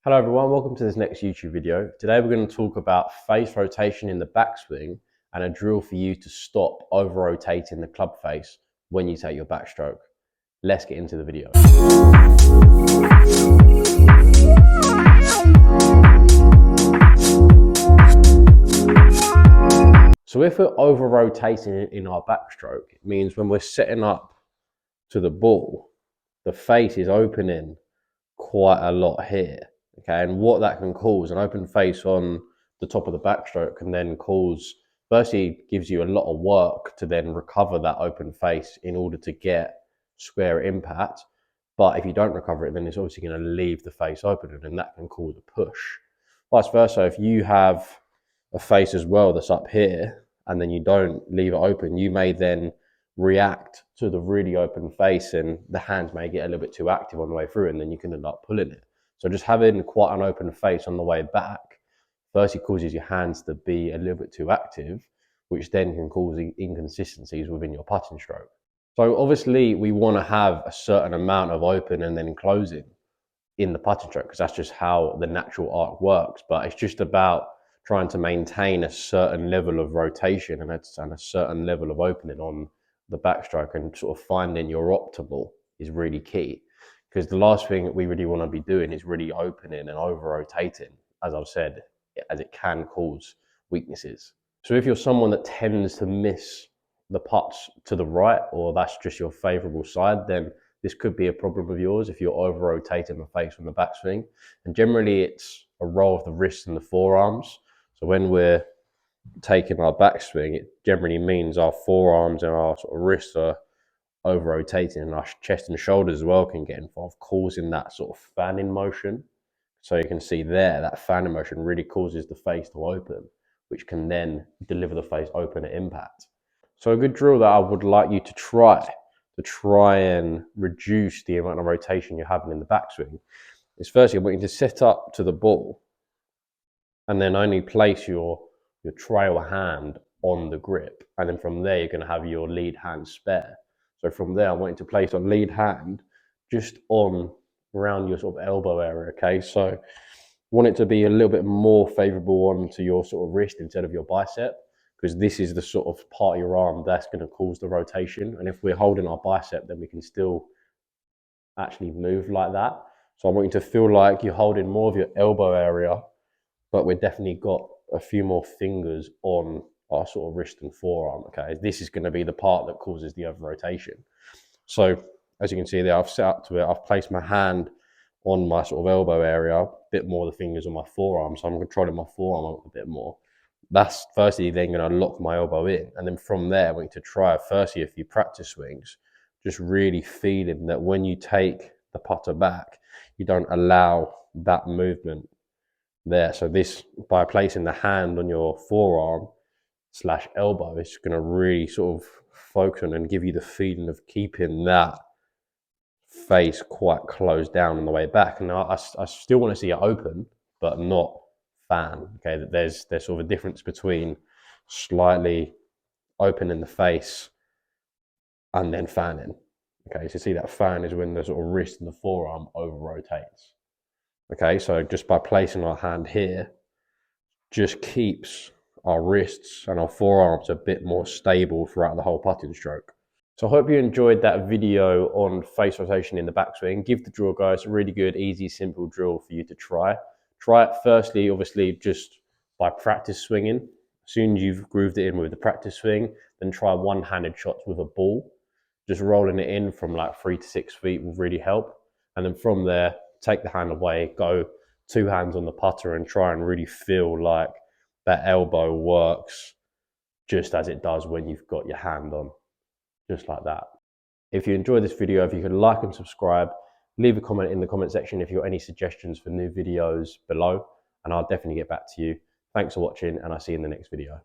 Hello everyone, welcome to this next YouTube video. Today we're going to talk about face rotation in the backswing and a drill for you to stop over rotating the club face when you take your backstroke. Let's get into the video. So if we're over rotating in our backstroke, it means when we're setting up to the ball, the face is opening quite a lot here. Okay, and what that can cause, an open face on the top of the backstroke can then cause, firstly, gives you a lot of work to then recover that open face in order to get square impact. But if you don't recover it, then it's obviously going to leave the face open, and that can cause a push. Vice versa, if you have a face as well that's up here, and then you don't leave it open, you may then react to the really open face, and the hands may get a little bit too active on the way through, and then you can end up pulling it. So just having quite an open face on the way back, firstly causes your hands to be a little bit too active, which then can cause inconsistencies within your putting stroke. So obviously we want to have a certain amount of open and then closing in the putting stroke, because that's just how the natural arc works. But it's just about trying to maintain a certain level of rotation and a certain level of opening on the backstroke, and sort of finding your optimal is really key. Because the last thing we really want to be doing is really opening and over rotating, as I've said, as it can cause weaknesses. So if you're someone that tends to miss the putts to the right, or that's just your favourable side, then this could be a problem of yours if you're over rotating the face from the backswing. And generally it's a roll of the wrists and the forearms. So when we're taking our backswing, it generally means our forearms and our sort of wrists are over rotating, and our chest and shoulders as well can get involved, causing that sort of fanning motion. So you can see there, that fanning motion really causes the face to open, which can then deliver the face open at impact. So a good drill that I would like you to try and reduce the amount of rotation you're having in the backswing is, firstly, I want you to set up to the ball and then only place your trail hand on the grip. And then from there, you're going to have your lead hand spare. So from there, I want you to place a lead hand just on around your sort of elbow area, okay? So want it to be a little bit more favorable onto your sort of wrist instead of your bicep, because this is the sort of part of your arm that's going to cause the rotation. And if we're holding our bicep, then we can still actually move like that. So I want you to feel like you're holding more of your elbow area, but we've definitely got a few more fingers on our sort of wrist and forearm, okay? This is going to be the part that causes the over rotation. So as you can see there, I've set up to it, I've placed my hand on my sort of elbow area, a bit more of the fingers on my forearm, so I'm controlling my forearm a bit more. That's firstly then going to lock my elbow in, and then from there, I want you to try firstly a few practice swings, just really feeling that when you take the putter back, you don't allow that movement there. So this, by placing the hand on your forearm / elbow, it's going to really sort of focus on and give you the feeling of keeping that face quite closed down on the way back. And I still want to see it open, but not fan. Okay, there's sort of a difference between slightly opening the face and then fanning. Okay, so see that fan is when the sort of wrist and the forearm over rotates. Okay, so just by placing our hand here, just keeps our wrists and our forearms a bit more stable throughout the whole putting stroke. So I hope you enjoyed that video on face rotation in the backswing. Give the drill, guys, a really good, easy, simple drill for you to try. Try it firstly, obviously, just by practice swinging. As soon as you've grooved it in with the practice swing, then try one-handed shots with a ball. Just rolling it in from like 3 to 6 feet will really help. And then from there, take the hand away, go 2 hands on the putter, and try and really feel like that elbow works just as it does when you've got your hand on, just like that. If you enjoyed this video, if you could like and subscribe, leave a comment in the comment section if you've got any suggestions for new videos below, and I'll definitely get back to you. Thanks for watching, and I'll see you in the next video.